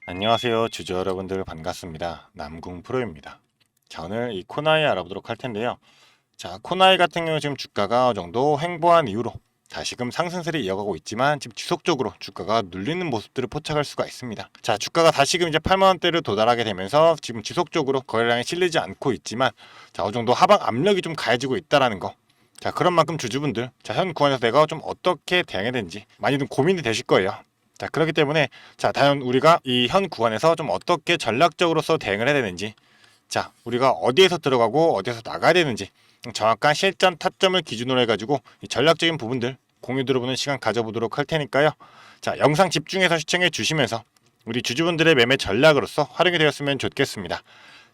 안녕하세요 주주 여러분들 반갑습니다. 남궁 프로입니다. 자, 오늘 이 코나이 알아보도록 할 텐데요. 자, 코나이 같은 경우 지금 주가가 어느 정도 횡보한 이후로 다시금 상승세를 이어가고 있지만 지금 지속적으로 주가가 눌리는 모습들을 포착할 수가 있습니다. 자, 주가가 다시금 이제 8만원대를 도달하게 되면서 지금 지속적으로 거래량이 실리지 않고 있지만 자, 어느 정도 하방 압력이 좀 가해지고 있다라는 거. 자, 그런 만큼 주주분들 현 구간에서 내가 좀 어떻게 대응해야 되는지 많이들 고민이 되실 거예요. 자, 그렇기 때문에 자, 과연 우리가 이 현 구간에서 좀 어떻게 전략적으로서 대응을 해야 되는지, 자, 우리가 어디에서 들어가고 어디에서 나가야 되는지 정확한 실전 타점을 기준으로 해가지고 이 전략적인 부분들 공유 들어보는 시간 가져보도록 할 테니까요. 자, 영상 집중해서 시청해 주시면서 우리 주주분들의 매매 전략으로서 활용이 되었으면 좋겠습니다.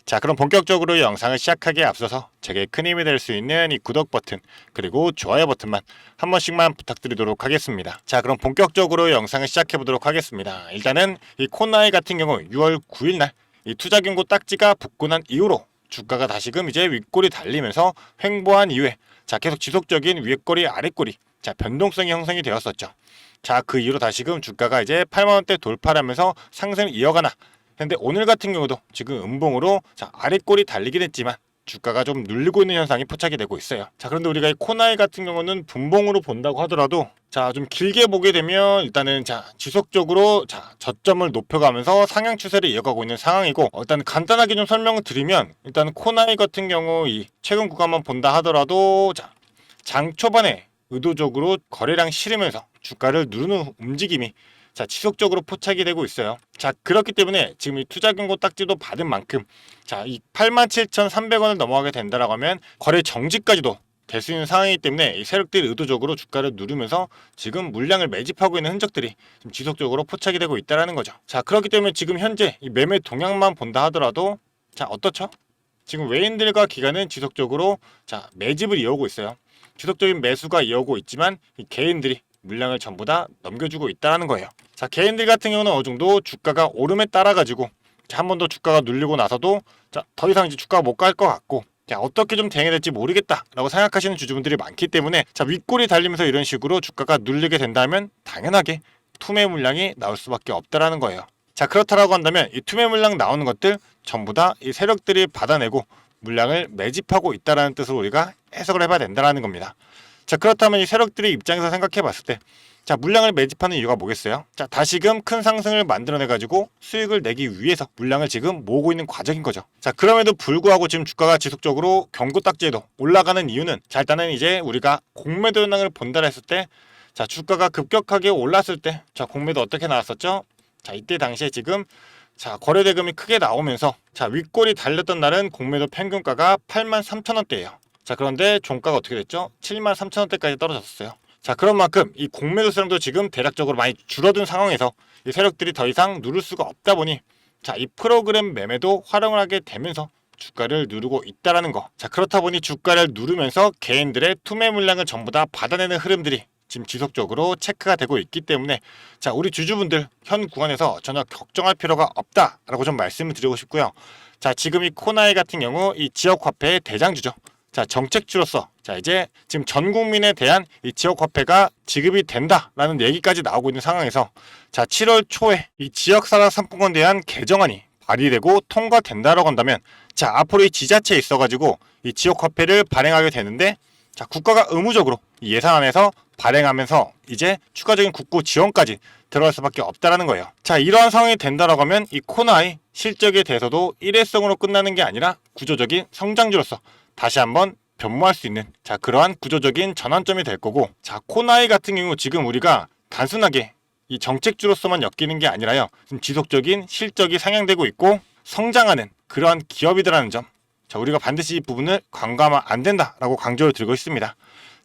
자, 그럼 본격적으로 영상을 시작하기에 앞서서 제게 큰 힘이 될 수 있는 이 구독 버튼 그리고 좋아요 버튼만 한 번씩만 부탁드리도록 하겠습니다. 자, 그럼 본격적으로 영상을 시작해 보도록 하겠습니다. 일단은 이 코나이 같은 경우 6월 9일 날 이 투자 경고 딱지가 붙고 난 이후로 주가가 다시금 이제 윗골이 달리면서 횡보한 이후에 자, 계속 지속적인 위에꼬리 아래꼬리 자, 변동성이 형성이 되었었죠. 자, 그 이후로 다시금 주가가 이제 8만원대 돌파하면서 상승을 이어가나. 근데 오늘 같은 경우도 지금 음봉으로 자, 아래꼬리 달리긴 했지만 주가가 좀 눌리고 있는 현상이 포착이 되고 있어요. 자, 그런데 우리가 이 코나이 같은 경우는 분봉으로 본다고 하더라도 자, 좀 길게 보게 되면 일단은 자, 지속적으로 자, 저점을 높여가면서 상향 추세를 이어가고 있는 상황이고 일단 간단하게 좀 설명을 드리면 일단 코나이 같은 경우 이 최근 구간만 본다 하더라도 자, 장 초반에 의도적으로 거래량 실으면서 주가를 누르는 움직임이 자, 지속적으로 포착이 되고 있어요. 자, 그렇기 때문에 지금 이 투자 경고 딱지도 받은 만큼 자, 이 87,300원을 넘어가게 된다라고 하면 거래 정지까지도 될 수 있는 상황이기 때문에 이 세력들이 의도적으로 주가를 누르면서 지금 물량을 매집하고 있는 흔적들이 좀 지속적으로 포착이 되고 있다라는 거죠. 자, 그렇기 때문에 지금 현재 이 매매 동향만 본다 하더라도 자, 어떻죠? 지금 외인들과 기관은 지속적으로 자, 매집을 이어오고 있어요. 지속적인 매수가 이어오고 있지만 이 개인들이 물량을 전부 다 넘겨주고 있다는 거예요. 자, 개인들 같은 경우는 어느 정도 주가가 오름에 따라 가지고 한 번 더 주가가 눌리고 나서도 자, 더 이상 이제 주가가 못 갈 것 같고 자, 어떻게 좀 대응해야 될지 모르겠다라고 생각하시는 주주분들이 많기 때문에 자, 윗골이 달리면서 이런 식으로 주가가 눌리게 된다면 당연하게 투매 물량이 나올 수밖에 없다라는 거예요. 자, 그렇다라고 한다면 이 투매 물량 나오는 것들 전부 다 이 세력들이 받아내고 물량을 매집하고 있다라는 뜻으로 우리가 해석을 해봐야 된다라는 겁니다. 자, 그렇다면 이 세력들의 입장에서 생각해 봤을 때 자, 물량을 매집하는 이유가 뭐겠어요? 자, 다시금 큰 상승을 만들어내 가지고 수익을 내기 위해서 물량을 지금 모으고 있는 과정인 거죠. 자, 그럼에도 불구하고 지금 주가가 지속적으로 경고 딱지에도 올라가는 이유는 자, 일단은 이제 우리가 공매도 현황을 본다 했을 때 자, 주가가 급격하게 올랐을 때 자, 공매도 어떻게 나왔었죠? 자, 이때 당시에 지금 자, 거래 대금이 크게 나오면서 자, 윗골이 달렸던 날은 공매도 평균가가 83,000원대예요. 자, 그런데 종가가 어떻게 됐죠? 73,000원대까지 떨어졌어요. 자, 그런 만큼 이 공매도 수량도 지금 대략적으로 많이 줄어든 상황에서 이 세력들이 더 이상 누를 수가 없다 보니 자, 이 프로그램 매매도 활용을 하게 되면서 주가를 누르고 있다라는 거. 자, 그렇다 보니 주가를 누르면서 개인들의 투매 물량을 전부 다 받아내는 흐름들이 지금 지속적으로 체크가 되고 있기 때문에 자, 우리 주주분들 현 구간에서 전혀 걱정할 필요가 없다라고 좀 말씀을 드리고 싶고요. 자, 지금 이 코나이 같은 경우 이 지역 화폐의 대장주죠. 자, 정책주로서 자, 이제 지금 전 국민에 대한 이 지역 화폐가 지급이 된다라는 얘기까지 나오고 있는 상황에서 자, 7월 초에 이 지역 산업 상품권에 대한 개정안이 발의되고 통과된다라고 한다면 자, 앞으로 이 지자체에 있어 가지고 이 지역 화폐를 발행하게 되는데 자, 국가가 의무적으로 이 예산안에서 발행하면서 이제 추가적인 국고 지원까지 들어갈 수밖에 없다라는 거예요. 자, 이러한 상황이 된다라고 하면 이 코나이 실적에 대해서도 일회성으로 끝나는 게 아니라 구조적인 성장주로서 다시 한번 변모할 수 있는 자, 그러한 구조적인 전환점이 될 거고 자, 코나이 같은 경우 지금 우리가 단순하게 이 정책주로서만 엮이는 게 아니라요. 지금 지속적인 실적이 상향되고 있고 성장하는 그러한 기업이더라는 점. 자, 우리가 반드시 이 부분을 간과하면 안 된다라고 강조를 드리고 있습니다.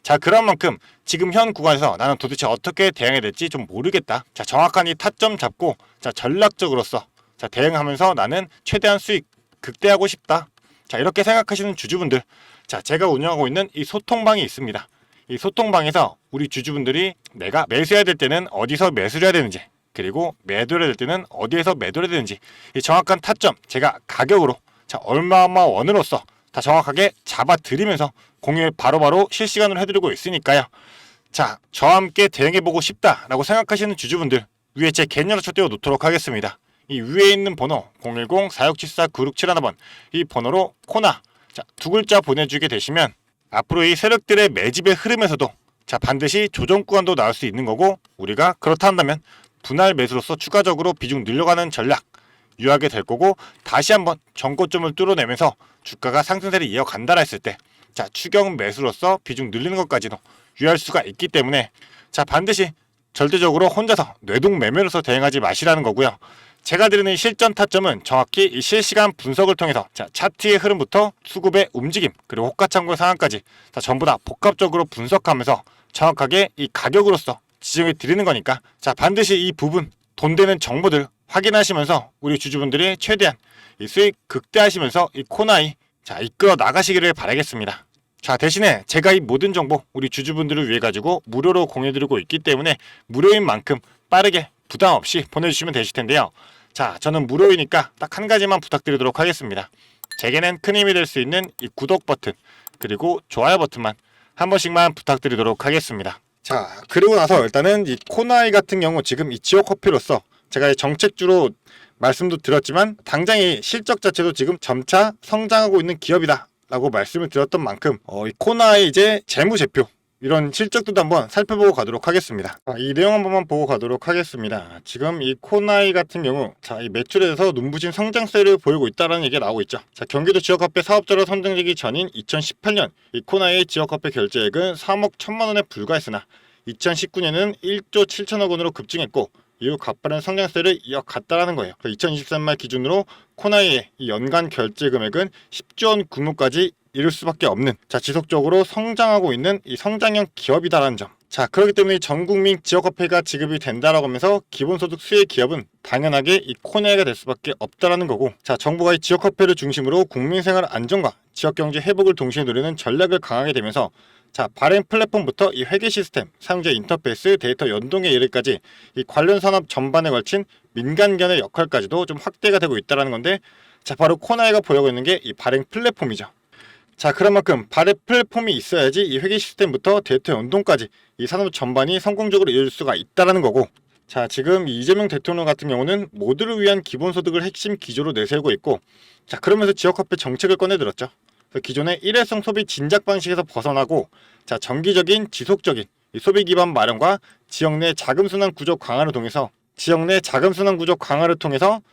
자, 그런 만큼 지금 현 구간에서 나는 도대체 어떻게 대응해야 될지 좀 모르겠다. 자, 정확한 이 타점 잡고 자, 전략적으로서 자, 대응하면서 나는 최대한 수익 극대화하고 싶다. 자, 이렇게 생각하시는 주주분들 자, 제가 운영하고 있는 이 소통방이 있습니다. 이 소통방에서 우리 주주분들이 내가 매수해야 될 때는 어디서 매수를 해야 되는지 그리고 매도를 해야 될 때는 어디에서 매도를 해야 되는지 이 정확한 타점 제가 가격으로 자, 얼마 원으로서 다 정확하게 잡아드리면서 공유 바로바로 실시간으로 해드리고 있으니까요. 자, 저와 함께 대응해보고 싶다라고 생각하시는 주주분들 위에 제 개인 연락처 띄워놓도록 하겠습니다. 이 위에 있는 번호 010-4674-9671번 이 번호로 코나 자, 두 글자 보내주게 되시면 앞으로 이 세력들의 매집의 흐름에서도 자, 반드시 조정 구간도 나올 수 있는 거고, 우리가 그렇다 한다면 분할 매수로서 추가적으로 비중 늘려가는 전략 유하게 될 거고, 다시 한번 전고점을 뚫어내면서 주가가 상승세를 이어간다라 했을 때 자, 추격 매수로서 비중 늘리는 것까지도 유의할 수가 있기 때문에 자, 반드시 절대적으로 혼자서 뇌동 매매로서 대응하지 마시라는 거고요. 제가 드리는 실전 타점은 정확히 이 실시간 분석을 통해서 자, 차트의 흐름부터 수급의 움직임 그리고 호가 창고 상황까지 자, 전부 다 복합적으로 분석하면서 정확하게 이 가격으로서 지정해 드리는 거니까 자, 반드시 이 부분 돈 되는 정보들 확인하시면서 우리 주주분들이 최대한 이 수익 극대화하시면서 이 코나이 자, 이끌어 나가시기를 바라겠습니다. 자, 대신에 제가 이 모든 정보 우리 주주분들을 위해 가지고 무료로 공유드리고 있기 때문에 무료인 만큼 빠르게 부담 없이 보내주시면 되실 텐데요. 자, 저는 무료이니까 딱 한 가지만 부탁드리도록 하겠습니다. 제게는 큰 힘이 될 수 있는 이 구독 버튼 그리고 좋아요 버튼만 한 번씩만 부탁드리도록 하겠습니다. 자, 그리고 나서 일단은 이 코나이 같은 경우 지금 이 지오 커피로서 제가 정책주로 말씀도 드렸지만 당장의 실적 자체도 지금 점차 성장하고 있는 기업이다 라고 말씀을 드렸던 만큼 이 코나이 이제 재무제표 이런 실적들도 한번 살펴보고 가도록 하겠습니다. 이 내용 한번만 보고 가도록 하겠습니다. 지금 이 코나이 같은 경우 이 매출에서 눈부신 성장세를 보이고 있다는 얘기가 나오고 있죠. 자, 경기도 지역화폐 사업자로 선정되기 전인 2018년 이 코나이의 지역화폐 결제액은 3억 1천만 원에 불과했으나 2019년에는 1조 7천억 원으로 급증했고 이후 가파른 성장세를 이어갔다라는 거예요. 2023년 기준으로 코나이의 이 연간 결제 금액은 10조 원 규모까지 이룰 수밖에 없는 자, 지속적으로 성장하고 있는 이 성장형 기업이다라는 점. 자, 그렇기 때문에 전 국민 지역화폐가 지급이 된다라고 하면서 기본소득 수혜 기업은 당연하게 이 코나이가 될 수밖에 없다라는 거고, 자, 정부가 이 지역화폐를 중심으로 국민생활 안정과 지역경제 회복을 동시에 노리는 전략을 강하게 되면서 자, 발행 플랫폼부터 이 회계 시스템, 사용자 인터페이스, 데이터 연동에 이르기까지 이 관련 산업 전반에 걸친 민간견의 역할까지도 좀 확대가 되고 있다는 건데, 자, 바로 코나이가 보여고 있는 게 이 발행 플랫폼이죠. 자, 그런 만큼 발행 플랫폼이 있어야지 이 회계 시스템부터 데이터 연동까지 이 산업 전반이 성공적으로 이룰 수가 있다는 거고, 자, 지금 이재명 대통령 같은 경우는 모두를 위한 기본소득을 핵심 기조로 내세우고 있고, 자, 그러면서 지역화폐 정책을 꺼내들었죠. 기존의 일회성 소비 진작 방식에서 벗어나고 자, 정기적인 지속적인 이 소비 기반 마련과 지역 내 자금 순환 구조 강화를 통해서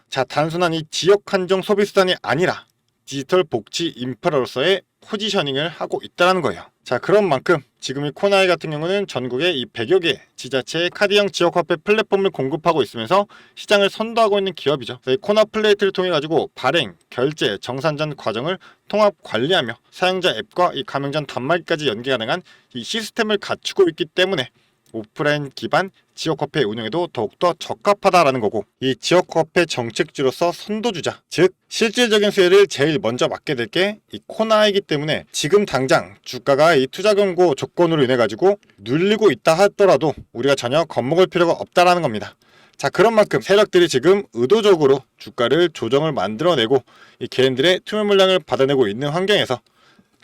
자, 단순한 이 지역 한정 소비 수단이 아니라 디지털 복지 인프라로서의 포지셔닝을 하고 있다는 거예요. 자, 그런 만큼 지금 이 코나이 같은 경우는 전국에 이 100여 개 지자체의 카드형 지역화폐 플랫폼을 공급하고 있으면서 시장을 선도하고 있는 기업이죠. 이 코나 플레이트를 통해 가지고 발행, 결제, 정산전 과정을 통합 관리하며 사용자 앱과 이 가맹점 단말기까지 연계 가능한 이 시스템을 갖추고 있기 때문에 오프라인 기반 지역화폐 운영에도 더욱더 적합하다라는 거고, 이 지역화폐 정책주로서 선도주자, 즉 실질적인 수혜를 제일 먼저 맡게 될 게 이 코나이기 때문에 지금 당장 주가가 이 투자 경고 조건으로 인해 가지고 눌리고 있다 하더라도 우리가 전혀 겁먹을 필요가 없다라는 겁니다. 자, 그런 만큼 세력들이 지금 의도적으로 주가를 조정을 만들어내고 이 개인들의 투매 물량을 받아내고 있는 환경에서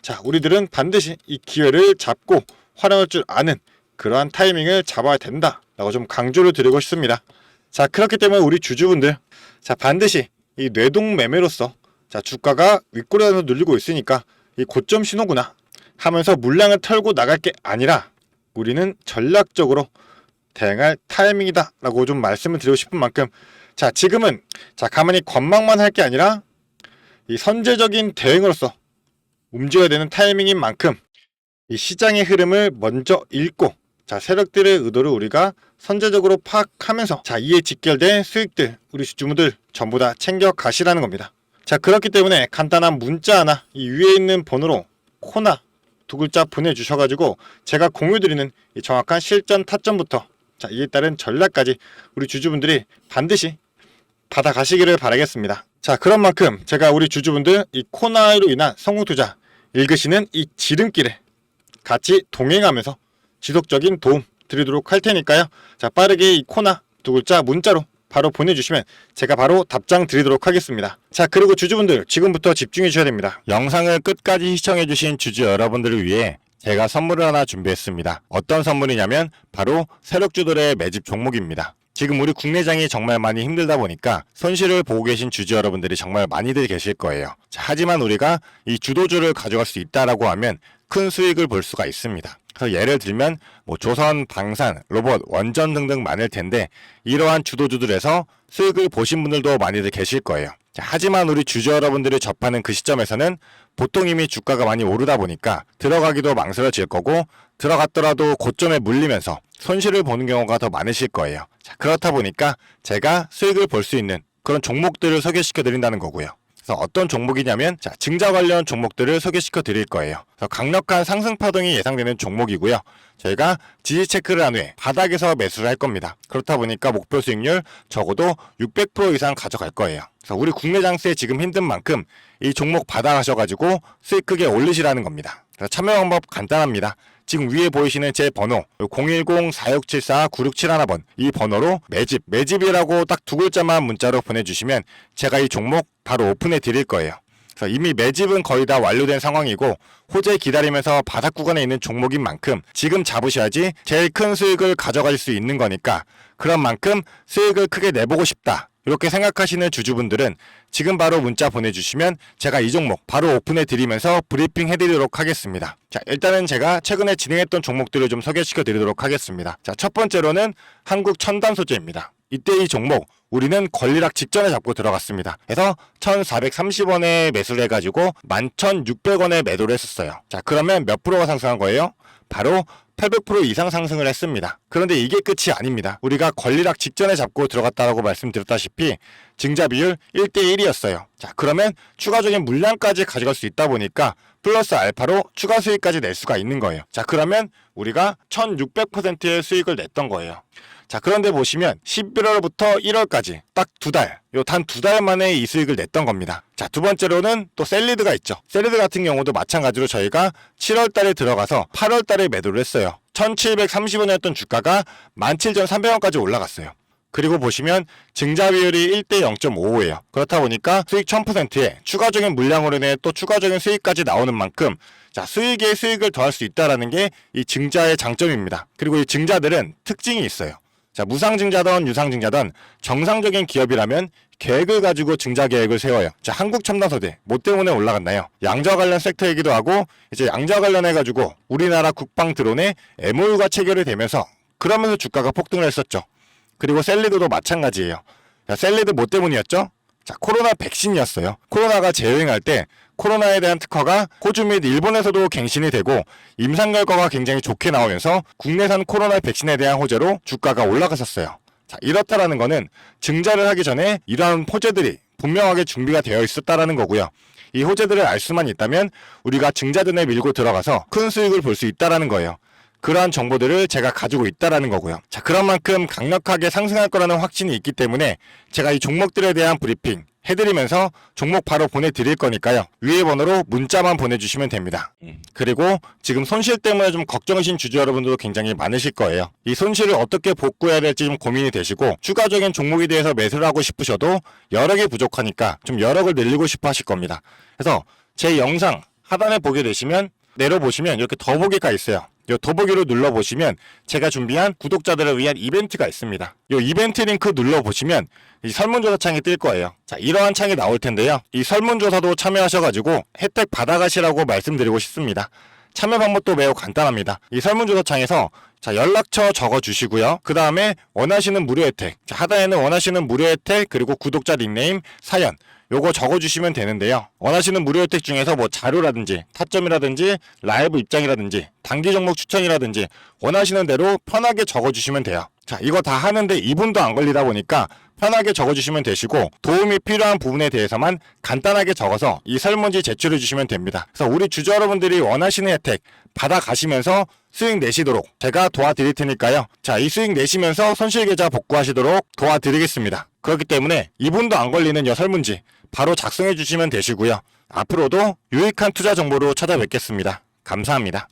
자, 우리들은 반드시 이 기회를 잡고 활용할 줄 아는 그러한 타이밍을 잡아야 된다라고 좀 강조를 드리고 싶습니다. 자, 그렇기 때문에 우리 주주분들 자, 반드시 이 뇌동 매매로서 자, 주가가 윗꼬리에서 눌리고 있으니까 이 고점 신호구나 하면서 물량을 털고 나갈 게 아니라 우리는 전략적으로 대응할 타이밍이다 라고 좀 말씀을 드리고 싶은 만큼 자, 지금은 자, 가만히 관망만 할 게 아니라 이 선제적인 대응으로서 움직여야 되는 타이밍인 만큼 이 시장의 흐름을 먼저 읽고 자, 세력들의 의도를 우리가 선제적으로 파악하면서 자, 이에 직결된 수익들 우리 주주분들 전부 다 챙겨 가시라는 겁니다. 자, 그렇기 때문에 간단한 문자 하나 이 위에 있는 번호로 코나 두 글자 보내주셔가지고 제가 공유드리는 이 정확한 실전 타점부터 자, 이에 따른 전략까지 우리 주주분들이 반드시 받아가시기를 바라겠습니다. 자, 그런 만큼 제가 우리 주주분들 이 코나이로 인한 성공 투자 읽으시는 이 지름길에 같이 동행하면서 지속적인 도움 드리도록 할 테니까요. 자, 빠르게 이 코나 두 글자 문자로 바로 보내주시면 제가 바로 답장 드리도록 하겠습니다. 자, 그리고 주주분들 지금부터 집중해 주셔야 됩니다. 영상을 끝까지 시청해 주신 주주 여러분들을 위해 제가 선물을 하나 준비했습니다. 어떤 선물이냐면 바로 세력주들의 매집 종목입니다. 지금 우리 국내장이 정말 많이 힘들다 보니까 손실을 보고 계신 주주 여러분들이 정말 많이들 계실 거예요. 자, 하지만 우리가 이 주도주를 가져갈 수 있다라고 하면 큰 수익을 볼 수가 있습니다. 그래서 예를 들면 뭐 조선, 방산, 로봇, 원전 등등 많을 텐데 이러한 주도주들에서 수익을 보신 분들도 많이들 계실 거예요. 자, 하지만 우리 주주 여러분들이 접하는 그 시점에서는 보통 이미 주가가 많이 오르다 보니까 들어가기도 망설여질 거고 들어갔더라도 고점에 물리면서 손실을 보는 경우가 더 많으실 거예요. 자, 그렇다 보니까 제가 수익을 볼 수 있는 그런 종목들을 소개시켜 드린다는 거고요. 그래서 어떤 종목이냐면 자, 증자 관련 종목들을 소개시켜 드릴 거예요. 그래서 강력한 상승 파동이 예상되는 종목이고요. 저희가 지지 체크를 한 후에 바닥에서 매수를 할 겁니다. 그렇다 보니까 목표 수익률 적어도 600% 이상 가져갈 거예요. 그래서 우리 국내 장세에 지금 힘든 만큼 이 종목 받아가셔가지고 수익 크게 올리시라는 겁니다. 그래서 참여 방법 간단합니다. 지금 위에 보이시는 제 번호 010-4674-9671번 이 번호로 매집이라고 딱 두 글자만 문자로 보내주시면 제가 이 종목 바로 오픈해 드릴 거예요. 그래서 이미 매집은 거의 다 완료된 상황이고 호재 기다리면서 바닥 구간에 있는 종목인 만큼 지금 잡으셔야지 제일 큰 수익을 가져갈 수 있는 거니까 그런 만큼 수익을 크게 내보고 싶다. 이렇게 생각하시는 주주분들은 지금 바로 문자 보내주시면 제가 이 종목 바로 오픈해 드리면서 브리핑 해드리도록 하겠습니다. 자, 일단은 제가 최근에 진행했던 종목들을 좀 소개시켜 드리도록 하겠습니다. 자, 첫 번째로는 한국 첨단 소재입니다. 이때 이 종목 우리는 권리락 직전에 잡고 들어갔습니다. 그래서 1430원에 매수를 해가지고 11,600원에 매도를 했었어요. 자, 그러면 몇 프로가 상승한 거예요? 바로 800% 이상 상승을 했습니다. 그런데 이게 끝이 아닙니다. 우리가 권리락 직전에 잡고 들어갔다고 말씀드렸다시피 증자 비율 1대1이었어요. 자, 그러면 추가적인 물량까지 가져갈 수 있다 보니까 플러스 알파로 추가 수익까지 낼 수가 있는 거예요. 자, 그러면 우리가 1600%의 수익을 냈던 거예요. 자, 그런데 보시면 11월부터 1월까지 딱 두 달, 단 두 달 만에 이 수익을 냈던 겁니다. 자, 두 번째로는 또 셀리드가 있죠. 셀리드 같은 경우도 마찬가지로 저희가 7월 달에 들어가서 8월 달에 매도를 했어요. 1730원이었던 주가가 17,300원까지 올라갔어요. 그리고 보시면 증자 비율이 1대 0.55예요. 그렇다 보니까 수익 1000%에 추가적인 물량으로 인해 또 추가적인 수익까지 나오는 만큼 자, 수익에 수익을 더할 수 있다는 게 이 증자의 장점입니다. 그리고 이 증자들은 특징이 있어요. 자, 무상증자든 유상증자든 정상적인 기업이라면 계획을 가지고 증자 계획을 세워요. 자, 한국첨단소재 뭐 때문에 올라갔나요? 양자 관련 섹터이기도 하고 이제 양자 관련해가지고 우리나라 국방 드론에 MOU가 체결이 되면서 그러면서 주가가 폭등을 했었죠. 그리고 셀리드도 마찬가지예요. 자, 셀리드 뭐 때문이었죠? 자, 코로나 백신이었어요. 코로나가 재유행할 때 코로나에 대한 특허가 호주 및 일본에서도 갱신이 되고 임상 결과가 굉장히 좋게 나오면서 국내산 코로나 백신에 대한 호재로 주가가 올라갔었어요. 자, 이렇다라는 거는 증자를 하기 전에 이러한 호재들이 분명하게 준비가 되어 있었다라는 거고요. 이 호재들을 알 수만 있다면 우리가 증자전에 밀고 들어가서 큰 수익을 볼 수 있다라는 거예요. 그러한 정보들을 제가 가지고 있다라는 거고요. 자, 그런 만큼 강력하게 상승할 거라는 확신이 있기 때문에 제가 이 종목들에 대한 브리핑 해드리면서 종목 바로 보내드릴 거니까요. 위에 번호로 문자만 보내주시면 됩니다. 그리고 지금 손실 때문에 좀 걱정이신 주주 여러분들도 굉장히 많으실 거예요. 이 손실을 어떻게 복구해야 될지 좀 고민이 되시고 추가적인 종목에 대해서 매수를 하고 싶으셔도 여력이 부족하니까 좀 여력을 늘리고 싶어 하실 겁니다. 그래서 제 영상 하단에 보게 되시면 내려보시면 이렇게 더보기가 있어요. 이 더보기로 눌러보시면 제가 준비한 구독자들을 위한 이벤트가 있습니다. 이 이벤트 링크 눌러보시면 이 설문조사 창이 뜰 거예요. 자, 이러한 창이 나올 텐데요. 이 설문조사도 참여하셔가지고 혜택 받아가시라고 말씀드리고 싶습니다. 참여 방법도 매우 간단합니다. 이 설문조사 창에서 자, 연락처 적어주시고요. 그 다음에 원하시는 무료 혜택, 자, 하단에는 원하시는 무료 혜택 그리고 구독자 닉네임, 사연 요거 적어주시면 되는데요. 원하시는 무료 혜택 중에서 뭐 자료라든지 타점이라든지 라이브 입장이라든지 단기 종목 추천이라든지 원하시는 대로 편하게 적어주시면 돼요. 자, 이거 다 하는데 2분도 안 걸리다 보니까 편하게 적어주시면 되시고 도움이 필요한 부분에 대해서만 간단하게 적어서 이 설문지 제출해 주시면 됩니다. 그래서 우리 주주 여러분들이 원하시는 혜택 받아가시면서 수익 내시도록 제가 도와드릴 테니까요. 자, 이 수익 내시면서 손실계좌 복구하시도록 도와드리겠습니다. 그렇기 때문에 2분도 안 걸리는 이 설문지 바로 작성해 주시면 되시고요. 앞으로도 유익한 투자 정보로 찾아뵙겠습니다. 감사합니다.